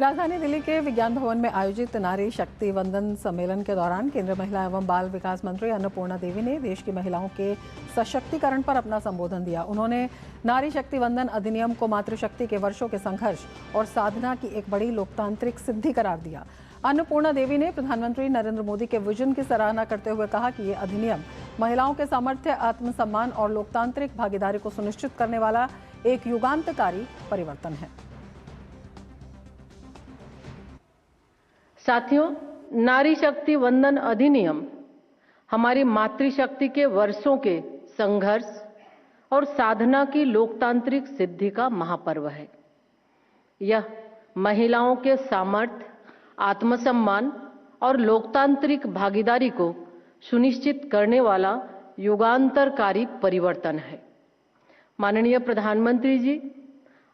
राजधानी दिल्ली के विज्ञान भवन में आयोजित नारी शक्ति वंदन सम्मेलन के दौरान केंद्रीय महिला एवं बाल विकास मंत्री अन्नपूर्णा देवी ने देश की महिलाओं के सशक्तिकरण पर अपना संबोधन दिया। उन्होंने नारी शक्ति वंदन अधिनियम को मातृशक्ति के वर्षों के संघर्ष और साधना की एक बड़ी लोकतांत्रिक सिद्धि करार दिया। अन्नपूर्णा देवी ने प्रधानमंत्री नरेंद्र मोदी के विजन की सराहना करते हुए कहा कि ये अधिनियम महिलाओं के सामर्थ्य, आत्मसम्मान और लोकतांत्रिक भागीदारी को सुनिश्चित करने वाला एक युगांतकारी परिवर्तन है। साथियों, नारी शक्ति वंदन अधिनियम हमारी मातृशक्ति के वर्षों के संघर्ष और साधना की लोकतांत्रिक सिद्धि का महापर्व है। यह महिलाओं के सामर्थ्य, आत्मसम्मान और लोकतांत्रिक भागीदारी को सुनिश्चित करने वाला युगांतरकारी परिवर्तन है। माननीय प्रधानमंत्री जी,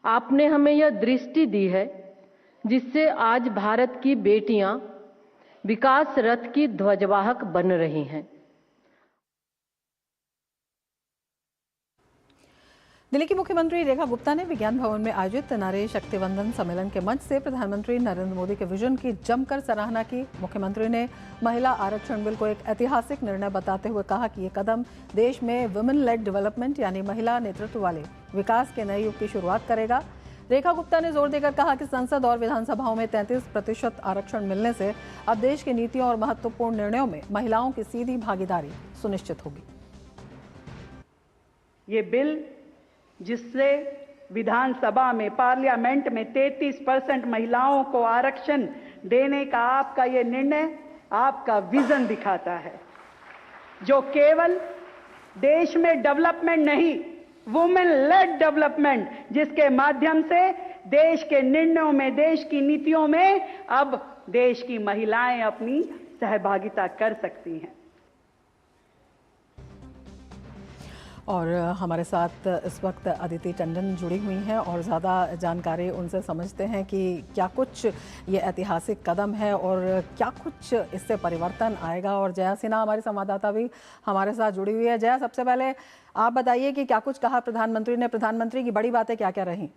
आपने हमें यह दृष्टि दी है जिससे आज भारत की बेटियां विकास रथ की ध्वजवाहक बन रही हैं। दिल्ली की मुख्यमंत्री रेखा गुप्ता ने विज्ञान भवन में आयोजित नारी शक्ति वंदन सम्मेलन के मंच से प्रधानमंत्री नरेंद्र मोदी के विजन की जमकर सराहना की। मुख्यमंत्री ने महिला आरक्षण बिल को एक ऐतिहासिक निर्णय बताते हुए कहा कि ये कदम देश में वुमेन लेड डेवलपमेंट यानी महिला नेतृत्व वाले विकास के नए युग की शुरुआत करेगा। रेखा गुप्ता ने जोर देकर कहा कि संसद और विधानसभाओं में 33% आरक्षण मिलने से अब देश की नीतियों और महत्वपूर्ण निर्णयों में महिलाओं की सीधी भागीदारी सुनिश्चित होगी। ये बिल जिससे विधानसभा में, पार्लियामेंट में 33% महिलाओं को आरक्षण देने का आपका ये निर्णय आपका विजन दिखाता है, जो केवल देश में डेवलपमेंट नहीं, वुमेन लेड डेवलपमेंट, जिसके माध्यम से देश के निर्णयों में, देश की नीतियों में अब देश की महिलाएं अपनी सहभागिता कर सकती हैं। और हमारे साथ इस वक्त अदिति टंडन जुड़ी हुई हैं और ज़्यादा जानकारी उनसे समझते हैं कि क्या कुछ ये ऐतिहासिक कदम है और क्या कुछ इससे परिवर्तन आएगा। और जया सिन्हा हमारी संवाददाता भी हमारे साथ जुड़ी हुई है। जया, सबसे पहले आप बताइए कि क्या कुछ कहा प्रधानमंत्री ने, प्रधानमंत्री की बड़ी बातें क्या क्या रहीं?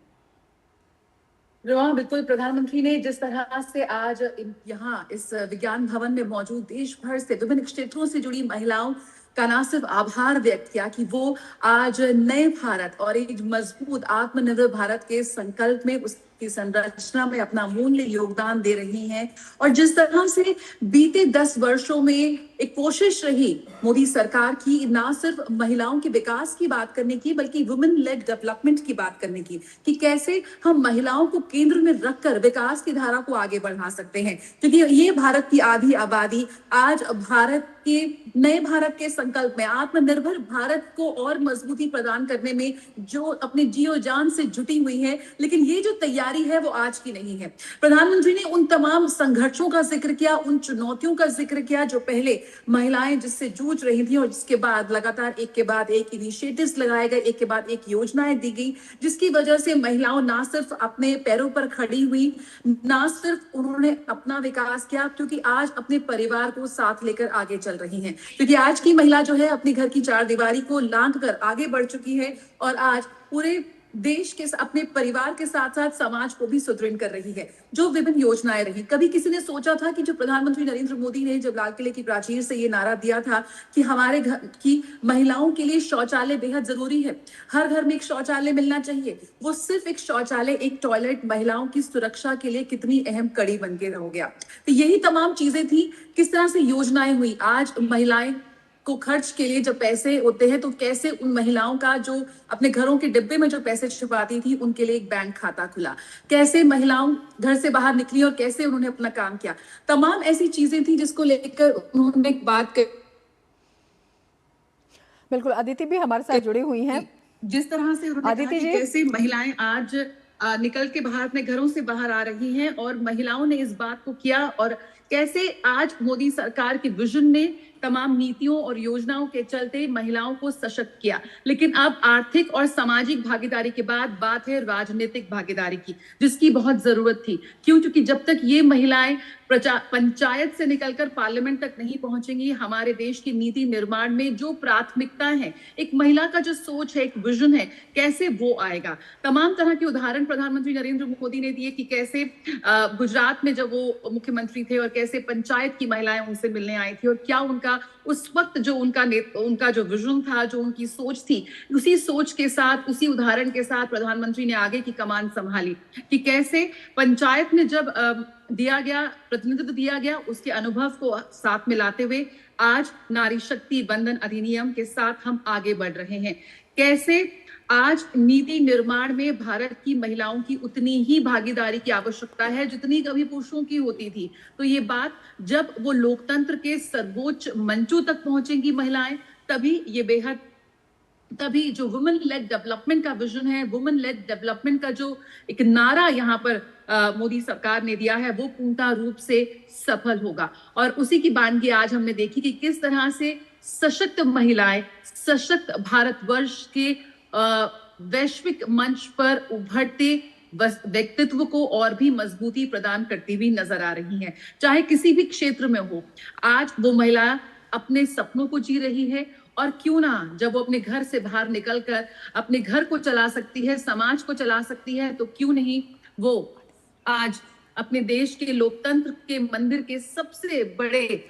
बिल्कुल, प्रधानमंत्री ने जिस तरह से आज यहाँ इस विज्ञान भवन में मौजूद देश भर से विभिन्न क्षेत्रों से जुड़ी महिलाओं का ना सिर्फ आभार व्यक्त किया कि वो आज नए भारत और एक मजबूत आत्मनिर्भर भारत के संकल्प में, उसकी संरचना में अपना मूल्य योगदान दे रही हैं। और जिस तरह से बीते 10 वर्षों में एक कोशिश रही मोदी सरकार की ना सिर्फ महिलाओं के विकास की बात करने की बल्कि वुमेन लेड डेवलपमेंट की बात करने की, कि कैसे हम महिलाओं को केंद्र में रखकर विकास की धारा को आगे बढ़ा सकते हैं, क्योंकि ये भारत की आधी आबादी आज भारत के नए भारत के संकल्प में, आत्मनिर्भर भारत को और मजबूती प्रदान करने में जो अपने जीओ जान से जुटी हुई है। लेकिन ये जो तैयारी है वो आज की नहीं है। प्रधानमंत्री ने उन तमाम संघर्षों का जिक्र किया, उन चुनौतियों का जिक्र किया जो पहले महिलाएं जिससे जूझ रही थी और जिसके बाद लगातार एक के बाद एक इनिशिएटिव्स लगाए गए, एक के बाद एक योजनाएं दी गई, जिसकी वजह से महिलाओं ना सिर्फ अपने पैरों पर खड़ी हुई, ना सिर्फ उन्होंने अपना विकास किया, क्योंकि आज अपने परिवार को साथ लेकर आगे चल रही हैं। क्योंकि आज की महिला जो है अपने घर की चारदीवारी को लांघ कर आगे बढ़ चुकी है और आज पूरे देश के अपने परिवार के साथ साथ समाज को भी सुदृढ़ कर रही है। जो विभिन्न योजनाएं रही, कभी किसी ने सोचा था कि जो प्रधानमंत्री नरेंद्र मोदी ने जब लाल किले की प्राचीर से ये नारा दिया था कि हमारे घर की महिलाओं के लिए शौचालय बेहद जरूरी है, हर घर में एक शौचालय मिलना चाहिए, वो सिर्फ एक शौचालय, एक टॉयलेट महिलाओं की सुरक्षा के लिए कितनी अहम कड़ी बन के हो गया। तो यही तमाम चीजें थी, किस तरह से योजनाएं हुई। आज महिलाएं को खर्च के लिए जब पैसे होते हैं तो कैसे उन महिलाओं का जो अपने घरों के डिब्बे में जो पैसे छुपाती थी उनके लिए एक बैंक खाता खुला, कैसे महिलाओं घर से बाहर निकली और कैसे उन्होंने अपना काम किया। तमाम ऐसी चीजें थी जिसको लेकर उन्होंने बात कर। बिल्कुल, अदिति भी हमारे साथ जुड़ी हुई हैं। जिस तरह से उन्होंने कहा कि कैसे महिलाएं आज निकल के बाहर अपने घरों से बाहर आ रही हैं और महिलाओं ने इस बात को किया और कैसे आज मोदी सरकार की विजन ने तमाम नीतियों और योजनाओं के चलते महिलाओं को सशक्त किया, लेकिन अब आर्थिक और सामाजिक भागीदारी के बाद बात है राजनीतिक भागीदारी की, जिसकी बहुत जरूरत थी। क्यों? क्योंकि जब तक ये महिलाएं पंचायत से निकलकर पार्लियामेंट तक नहीं पहुंचेंगी, हमारे देश की नीति निर्माण में जो प्राथमिकता है, एक महिला का जो सोच है, एक विजन है, कैसे वो आएगा। तमाम तरह के उदाहरण प्रधानमंत्री नरेंद्र मोदी ने दिए कि कैसे गुजरात में जब वो मुख्यमंत्री थे और कैसे पंचायत की महिलाएं उनसे मिलने आई थी और क्या उनका उस वक्त जो उनका जो विजन था, जो उनकी सोच थी, उसी सोच के साथ, उसी उदाहरण के साथ प्रधानमंत्री ने आगे की कमान संभाली कि कैसे पंचायत में जब प्रतिनिधित्व दिया गया, उसके अनुभव को साथ में लाते हुए आज नारी शक्ति वंदन अधिनियम के साथ हम आगे बढ़ रहे हैं। कैसे आज नीति निर्माण में भारत की महिलाओं की उतनी ही भागीदारी की आवश्यकता है जितनी कभी पुरुषों की होती थी। तो ये बात जब वो लोकतंत्र के सर्वोच्च मंचों तक पहुंचेंगी महिलाएं, तभी जो वुमेन लेड डेवलपमेंट का विजन है, वुमेन लेड डेवलपमेंट का जो एक नारा यहाँ पर मोदी सरकार ने दिया है, वो पूर्णतः रूप से सफल होगा। और उसी की वानगी आज हमने देखी कि किस तरह से सशक्त महिलाएं सशक्त भारतवर्ष के वैश्विक मंच पर उभरते व्यक्तित्व को और भी मजबूती प्रदान करती हुई नजर आ रही हैं। चाहे किसी भी क्षेत्र में हो, आज वो महिला अपने सपनों को जी रही है, और क्यों ना जब वो अपने घर से बाहर निकलकर अपने घर को चला सकती है, समाज को चला सकती है, तो क्यों नहीं वो आज अपने देश के लोकतंत्र के मंदिर के सबसे बड़े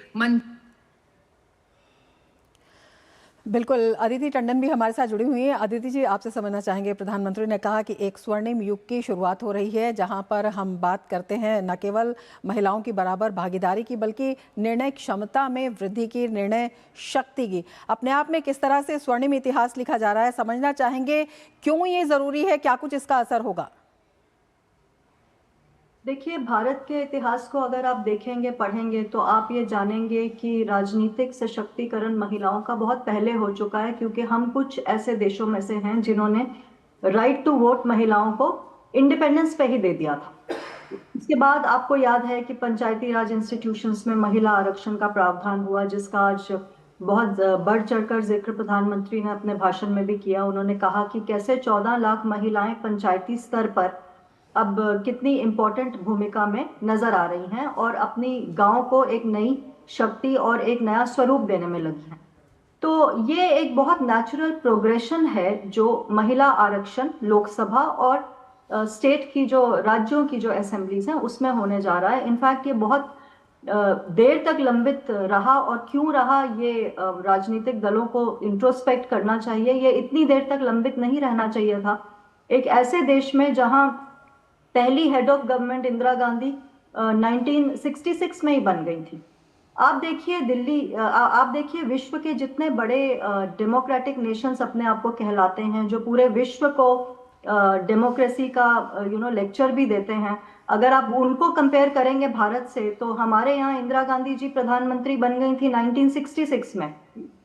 बिल्कुल, अदिति टंडन भी हमारे साथ जुड़ी हुई हैं। अदिति जी, आपसे समझना चाहेंगे, प्रधानमंत्री ने कहा कि एक स्वर्णिम युग की शुरुआत हो रही है, जहां पर हम बात करते हैं न केवल महिलाओं की बराबर भागीदारी की, बल्कि निर्णय क्षमता में वृद्धि की, निर्णय शक्ति की। अपने आप में किस तरह से स्वर्णिम इतिहास लिखा जा रहा है, समझना चाहेंगे क्यों ये ज़रूरी है, क्या कुछ इसका असर होगा? देखिए, भारत के इतिहास को अगर आप देखेंगे, पढ़ेंगे, तो आप ये जानेंगे कि राजनीतिक सशक्तिकरण महिलाओं का बहुत पहले हो चुका है, क्योंकि हम कुछ ऐसे देशों में से हैं जिन्होंने राइट टू वोट महिलाओं को इंडिपेंडेंस पे ही दे दिया था। इसके बाद आपको याद है कि पंचायती राज इंस्टीट्यूशंस में महिला आरक्षण का प्रावधान हुआ, जिसका आज बहुत बढ़ चढ़कर जिक्र प्रधानमंत्री ने अपने भाषण में भी किया। उन्होंने कहा कि कैसे 14 लाख महिलाएं पंचायती स्तर पर अब कितनी इम्पोर्टेंट भूमिका में नजर आ रही हैं और अपनी गांव को एक नई शक्ति और एक नया स्वरूप देने में लगी हैं। तो ये एक बहुत नेचुरल प्रोग्रेशन है जो महिला आरक्षण लोकसभा और स्टेट की जो राज्यों की जो असेंबलीज हैं उसमें होने जा रहा है। इनफैक्ट ये बहुत देर तक लंबित रहा, और क्यों रहा ये राजनीतिक दलों को इंट्रोस्पेक्ट करना चाहिए। ये इतनी देर तक लंबित नहीं रहना चाहिए था। एक ऐसे देश में जहां पहली head of government Indira Gandhi 1966 में ही बन गई थी। आप देखिए दिल्ली, आप देखिए विश्व के जितने बड़े डेमोक्रेटिक नेशंस अपने आप को कहलाते हैं, जो पूरे विश्व को डेमोक्रेसी का लेक्चर भी देते हैं, अगर आप उनको कंपेयर करेंगे भारत से, तो हमारे यहाँ इंदिरा गांधी जी प्रधानमंत्री बन गई थी 1966 में,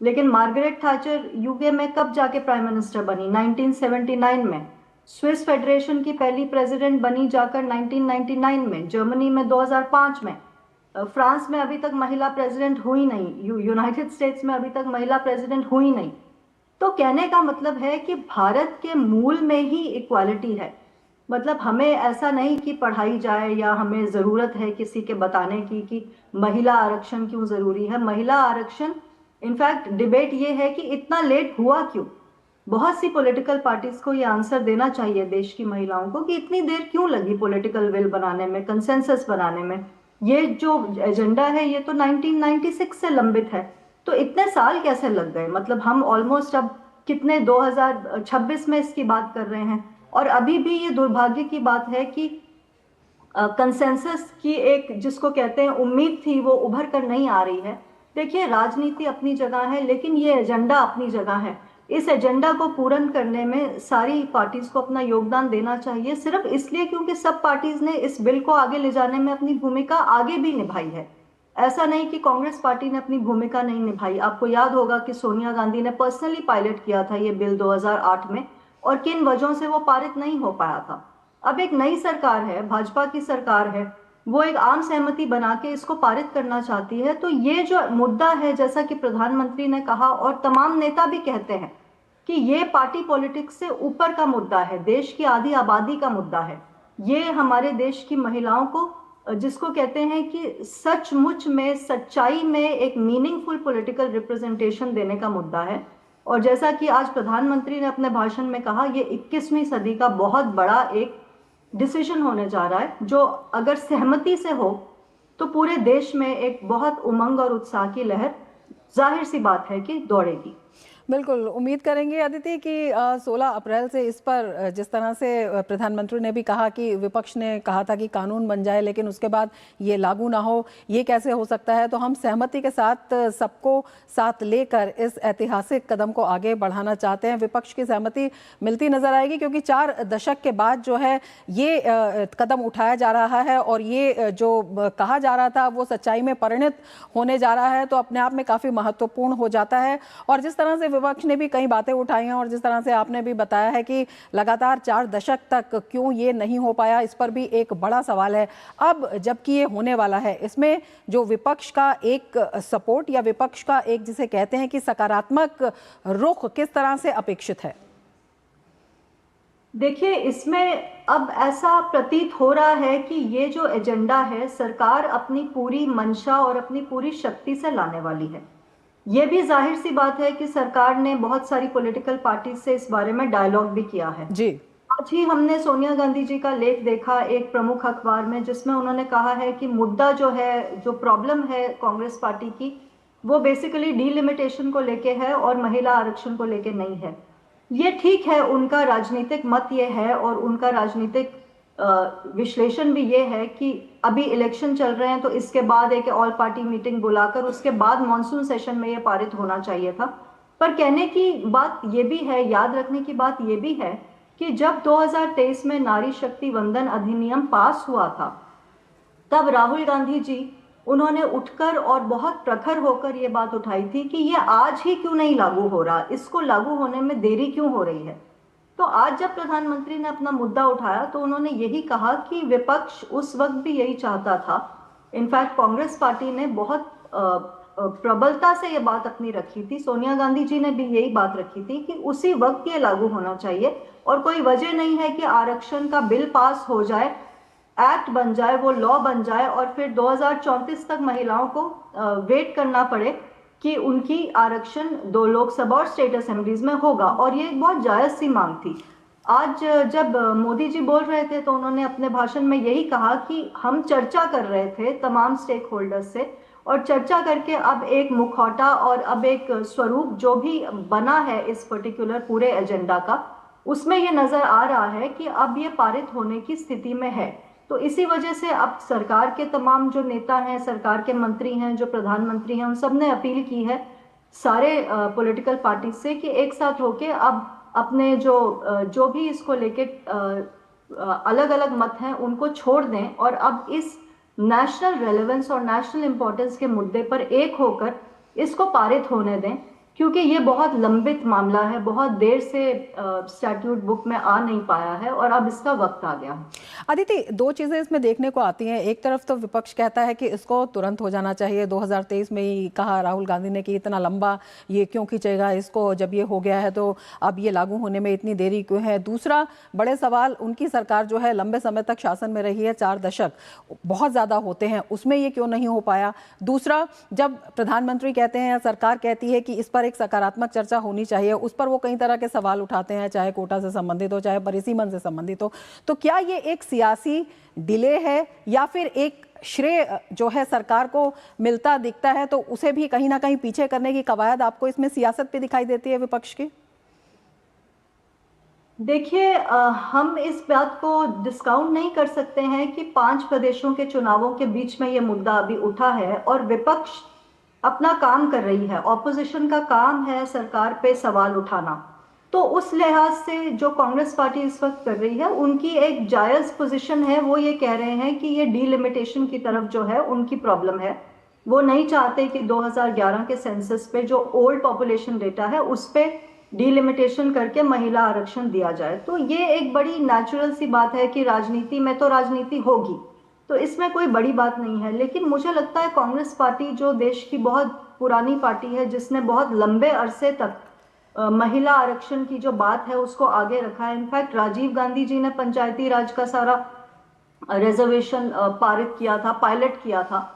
लेकिन मार्गरेट थैचर यूके में कब जाके प्राइम मिनिस्टर बनी? 1979 में। स्विस फेडरेशन की पहली प्रेसिडेंट बनी जाकर 1999 में, जर्मनी में 2005 में, फ्रांस में अभी तक महिला प्रेसिडेंट हुई नहीं, यूनाइटेड स्टेट्स में अभी तक महिला प्रेसिडेंट हुई नहीं। तो कहने का मतलब है कि भारत के मूल में ही इक्वालिटी है। मतलब हमें ऐसा नहीं कि पढ़ाई जाए या हमें ज़रूरत है किसी के बताने की कि महिला आरक्षण क्यों ज़रूरी है। महिला आरक्षण, इनफैक्ट डिबेट ये है कि इतना लेट हुआ क्यों। बहुत सी पॉलिटिकल पार्टीज को ये आंसर देना चाहिए देश की महिलाओं को कि इतनी देर क्यों लगी पॉलिटिकल विल बनाने में, कंसेंसस बनाने में। ये जो एजेंडा है ये तो 1996 से लंबित है, तो इतने साल कैसे लग गए? मतलब हम ऑलमोस्ट अब कितने 2026 में इसकी बात कर रहे हैं, और अभी भी ये दुर्भाग्य की बात है कि कंसेंसस की एक जिसको कहते हैं उम्मीद थी, वो उभर कर नहीं आ रही है। देखिए, राजनीति अपनी जगह है, लेकिन ये एजेंडा अपनी जगह है। इस एजेंडा को पूर्ण करने में सारी पार्टीज को अपना योगदान देना चाहिए, सिर्फ इसलिए क्योंकि सब पार्टीज ने इस बिल को आगे ले जाने में अपनी भूमिका आगे भी निभाई है। ऐसा नहीं कि कांग्रेस पार्टी ने अपनी भूमिका नहीं निभाई। आपको याद होगा कि सोनिया गांधी ने पर्सनली पायलट किया था ये बिल 2008 में, और किन वजहों से वो पारित नहीं हो पाया था। अब एक नई सरकार है, भाजपा की सरकार है, वो एक आम सहमति बना के इसको पारित करना चाहती है। तो ये जो मुद्दा है, जैसा कि प्रधानमंत्री ने कहा और तमाम नेता भी कहते हैं कि ये पार्टी पॉलिटिक्स से ऊपर का मुद्दा है, देश की आधी आबादी का मुद्दा है। ये हमारे देश की महिलाओं को, जिसको कहते हैं कि सचमुच में, सच्चाई में एक मीनिंगफुल पॉलिटिकल रिप्रेजेंटेशन देने का मुद्दा है। और जैसा कि आज प्रधानमंत्री ने अपने भाषण में कहा, ये 21वीं सदी का बहुत बड़ा एक डिसीजन होने जा रहा है, जो अगर सहमति से हो तो पूरे देश में एक बहुत उमंग और उत्साह की लहर जाहिर सी बात है कि दौड़ेगी। बिल्कुल, उम्मीद करेंगे अदिति कि 16 अप्रैल से इस पर जिस तरह से प्रधानमंत्री ने भी कहा कि विपक्ष ने कहा था कि कानून बन जाए लेकिन उसके बाद ये लागू ना हो, ये कैसे हो सकता है। तो हम सहमति के साथ सबको साथ लेकर इस ऐतिहासिक कदम को आगे बढ़ाना चाहते हैं। विपक्ष की सहमति मिलती नजर आएगी क्योंकि 4 दशक के बाद जो है ये कदम उठाया जा रहा है और ये जो कहा जा रहा था वो सच्चाई में परिणत होने जा रहा है, तो अपने आप में काफ़ी महत्वपूर्ण हो जाता है। और जिस तरह से विपक्ष ने भी कई बातें उठाई हैं और जिस तरह से आपने भी बताया है कि लगातार 4 दशक तक क्यों ये नहीं हो पाया, इस पर भी एक बड़ा सवाल है। अब जबकि ये होने वाला है, इसमें जो विपक्ष का एक सपोर्ट या विपक्ष का एक जिसे कहते हैं कि सकारात्मक रुख किस तरह से अपेक्षित है? देखिए, इसमें अब ऐसा प्रतीत हो रहा है कि ये जो एजेंडा है, सरकार अपनी पूरी मंशा और अपनी पूरी शक्ति से लाने वाली है। ये भी जाहिर सी बात है कि सरकार ने बहुत सारी पॉलिटिकल पार्टी से इस बारे में डायलॉग भी किया है जी। आज ही हमने सोनिया गांधी जी का लेख देखा एक प्रमुख अखबार में, जिसमें उन्होंने कहा है कि मुद्दा जो है, जो प्रॉब्लम है कांग्रेस पार्टी की, वो बेसिकली डीलिमिटेशन को लेके है और महिला आरक्षण को लेके नहीं है। ये ठीक है, उनका राजनीतिक मत ये है और उनका राजनीतिक विश्लेषण भी ये है कि अभी इलेक्शन चल रहे हैं, तो इसके बाद एक ऑल पार्टी मीटिंग बुलाकर उसके बाद मॉनसून सेशन में ये पारित होना चाहिए था। पर कहने की बात ये भी है, याद रखने की बात ये भी है कि जब 2023 में नारी शक्ति वंदन अधिनियम पास हुआ था, तब राहुल गांधी जी उन्होंने उठकर और बहुत प्रखर होकर ये बात उठाई थी कि ये आज ही क्यों नहीं लागू हो रहा, इसको लागू होने में देरी क्यों हो रही है। तो आज जब प्रधानमंत्री ने अपना मुद्दा उठाया तो उन्होंने यही कहा कि विपक्ष उस वक्त भी यही चाहता था। इनफैक्ट कांग्रेस पार्टी ने बहुत प्रबलता से ये बात अपनी रखी थी, सोनिया गांधी जी ने भी यही बात रखी थी कि उसी वक्त ये लागू होना चाहिए और कोई वजह नहीं है कि आरक्षण का बिल पास हो जाए, एक्ट बन जाए, वो लॉ बन जाए और फिर 2034 तक महिलाओं को वेट करना पड़े कि उनकी आरक्षण 2 लोकसभा और स्टेट असेंबलीज में होगा। और ये एक बहुत जायज सी मांग थी। आज जब मोदी जी बोल रहे थे तो उन्होंने अपने भाषण में यही कहा कि हम चर्चा कर रहे थे तमाम स्टेक होल्डर्स से, और चर्चा करके अब एक मुखौटा और अब एक स्वरूप जो भी बना है इस पर्टिकुलर पूरे एजेंडा का, उसमें ये नजर आ रहा है कि अब ये पारित होने की स्थिति में है। तो इसी वजह से अब सरकार के तमाम जो नेता हैं, सरकार के मंत्री हैं, जो प्रधानमंत्री हैं, उन सब ने अपील की है सारे पॉलिटिकल पार्टी से कि एक साथ होके अब अपने जो भी इसको लेके अलग अलग मत हैं उनको छोड़ दें और अब इस नेशनल रेलेवेंस और नेशनल इंपॉर्टेंस के मुद्दे पर एक होकर इसको पारित होने दें, क्योंकि ये बहुत लंबित मामला है, बहुत देर से स्टैट्यूट बुक में आ नहीं पाया है और अब इसका वक्त आ गया। अदिति, 2 चीज़ें इसमें देखने को आती हैं। एक तरफ तो विपक्ष कहता है कि इसको तुरंत हो जाना चाहिए, 2023 में ही कहा राहुल गांधी ने कि इतना लंबा ये क्यों खींचेगा इसको, जब ये हो गया है तो अब ये लागू होने में इतनी देरी क्यों है। दूसरा बड़े सवाल, उनकी सरकार जो है लंबे समय तक शासन में रही है, 4 दशक बहुत ज़्यादा होते हैं, उसमें ये क्यों नहीं हो पाया। दूसरा, जब प्रधानमंत्री कहते हैं या सरकार कहती है कि इस पर एक सकारात्मक चर्चा होनी चाहिए, उस पर वो कई तरह के सवाल उठाते हैं, चाहे कोटा से संबंधित हो, चाहे परिसीमन से संबंधित हो। तो क्या ये एक सियासी डिले है या फिर एक श्रेय जो है सरकार को मिलता दिखता है, तो उसे भी कहीं ना कहीं पीछे करने की कवायद आपको इसमें सियासत पे दिखाई देती है विपक्ष की? देखिए, हम इस बात को डिस्काउंट नहीं कर सकते हैं कि 5 प्रदेशों के चुनावों के बीच में ये मुद्दा अभी उठा है और विपक्ष अपना काम कर रही है। ऑपोजिशन का काम है सरकार पे सवाल उठाना। तो उस लिहाज से जो कांग्रेस पार्टी इस वक्त कर रही है, उनकी एक जायज पोजीशन है। वो ये कह रहे हैं कि ये डीलिमिटेशन की तरफ जो है उनकी प्रॉब्लम है। वो नहीं चाहते कि 2011 के सेंसस पे जो ओल्ड पॉपुलेशन डेटा है उस पे डीलिमिटेशन करके महिला आरक्षण दिया जाए। तो ये एक बड़ी नेचुरल सी बात है कि राजनीति में तो राजनीति होगी, तो इसमें कोई बड़ी बात नहीं है। लेकिन मुझे लगता है कांग्रेस पार्टी जो देश की बहुत पुरानी पार्टी है, जिसने बहुत लंबे अरसे तक महिला आरक्षण की जो बात है उसको आगे रखा है। इनफैक्ट राजीव गांधी जी ने पंचायती राज का सारा रिजर्वेशन पारित किया था, पायलट किया था,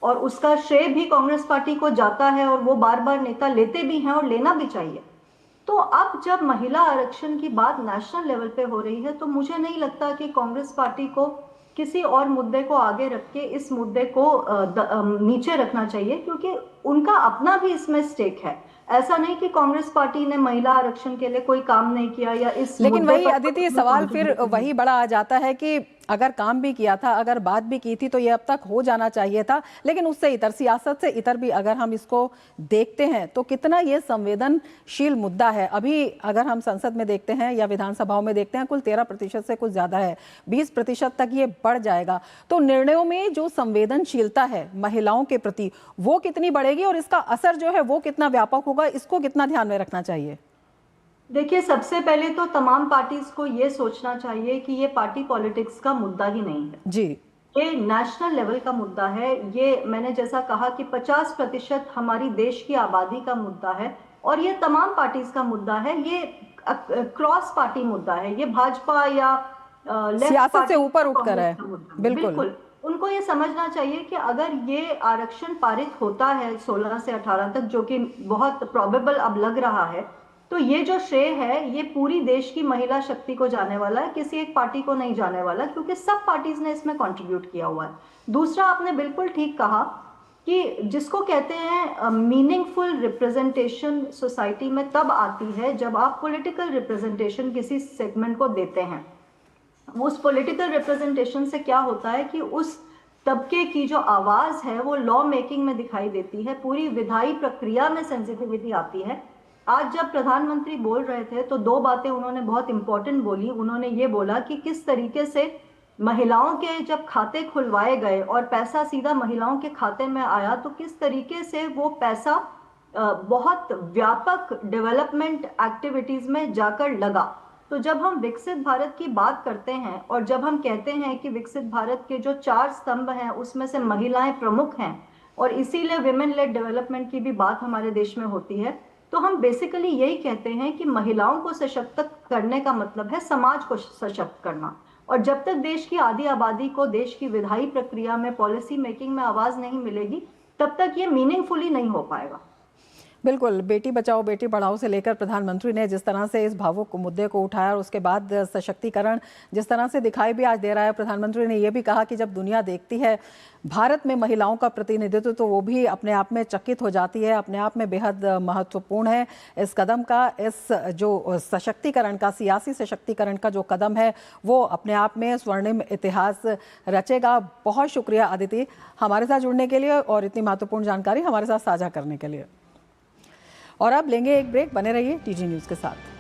और उसका श्रेय भी कांग्रेस पार्टी को जाता है और वो बार बार नेता लेते भी हैं और लेना भी चाहिए। तो अब जब महिला आरक्षण की बात नेशनल लेवल पे हो रही है तो मुझे नहीं लगता कि कांग्रेस पार्टी को किसी और मुद्दे को आगे रख के इस मुद्दे को नीचे रखना चाहिए, क्योंकि उनका अपना भी इसमें स्टेक है। ऐसा नहीं कि कांग्रेस पार्टी ने महिला आरक्षण के लिए कोई काम नहीं किया या इस लेकिन मुद्दे वही पर अदिति सवाल फिर वही बड़ा आ जाता है कि अगर काम भी किया था, अगर बात भी की थी तो ये अब तक हो जाना चाहिए था। लेकिन उससे इतर, सियासत से इतर भी अगर हम इसको देखते हैं तो कितना ये संवेदनशील मुद्दा है। अभी अगर हम संसद में देखते हैं या विधानसभाओं में देखते हैं, कुल 13% से कुछ ज्यादा है, 20% तक ये बढ़ जाएगा। तो निर्णयों में जो संवेदनशीलता है महिलाओं के प्रति वो कितनी बढ़ेगी और इसका असर जो है वो कितना व्यापक होगा, इसको कितना ध्यान में रखना चाहिए? देखिए, सबसे पहले तो तमाम पार्टीज को ये सोचना चाहिए कि ये पार्टी पॉलिटिक्स का मुद्दा ही नहीं है जी, ये नेशनल लेवल का मुद्दा है। ये मैंने जैसा कहा कि 50% हमारी देश की आबादी का मुद्दा है और ये तमाम पार्टीज का मुद्दा है। ये क्रॉस पार्टी मुद्दा है, ये भाजपा या सियासत से ऊपर उठकर है। बिल्कुल उनको ये समझना चाहिए कि अगर ये आरक्षण पारित होता है 16 से 18 तक, जो कि बहुत प्रोबेबल अब लग रहा है, तो ये जो श्रेय है ये पूरी देश की महिला शक्ति को जाने वाला है, किसी एक पार्टी को नहीं जाने वाला, क्योंकि सब पार्टीज ने इसमें कंट्रीब्यूट किया हुआ है। दूसरा, आपने बिल्कुल ठीक कहा कि जिसको कहते हैं मीनिंगफुल रिप्रेजेंटेशन सोसाइटी में तब आती है जब आप पॉलिटिकल रिप्रेजेंटेशन किसी सेगमेंट को देते हैं। उस पॉलिटिकल रिप्रेजेंटेशन से क्या होता है कि उस तबके की जो आवाज है वो लॉ मेकिंग में दिखाई देती है, पूरी विधायी प्रक्रिया में सेंसिटिविटी आती है। आज जब प्रधानमंत्री बोल रहे थे तो दो बातें उन्होंने बहुत इंपॉर्टेंट बोली। उन्होंने ये बोला कि किस तरीके से महिलाओं के जब खाते खुलवाए गए और पैसा सीधा महिलाओं के खाते में आया, तो किस तरीके से वो पैसा बहुत व्यापक डेवलपमेंट एक्टिविटीज में जाकर लगा। तो जब हम विकसित भारत की बात करते हैं और जब हम कहते हैं कि विकसित भारत के जो 4 स्तंभ हैं उसमें से महिलाएं प्रमुख हैं और इसीलिए विमेन लेड डेवलपमेंट की भी बात हमारे देश में होती है, तो हम बेसिकली यही कहते हैं कि महिलाओं को सशक्त करने का मतलब है समाज को सशक्त करना। और जब तक देश की आधी आबादी को देश की विधायी प्रक्रिया में, पॉलिसी मेकिंग में आवाज नहीं मिलेगी, तब तक ये मीनिंगफुली नहीं हो पाएगा। बिल्कुल, बेटी बचाओ बेटी पढ़ाओ से लेकर प्रधानमंत्री ने जिस तरह से इस भावुक मुद्दे को उठाया और उसके बाद सशक्तिकरण जिस तरह से दिखाई भी आज दे रहा है, प्रधानमंत्री ने यह भी कहा कि जब दुनिया देखती है भारत में महिलाओं का प्रतिनिधित्व तो वो भी अपने आप में चकित हो जाती है, अपने आप में बेहद महत्वपूर्ण है इस कदम का। इस जो सशक्तिकरण का, सियासी सशक्तिकरण का जो कदम है वो अपने आप में स्वर्णिम इतिहास रचेगा। बहुत शुक्रिया अदिति हमारे साथ जुड़ने के लिए और इतनी महत्वपूर्ण जानकारी हमारे साथ साझा करने के लिए। और अब लेंगे एक ब्रेक, बने रहिए टीजी न्यूज़ के साथ।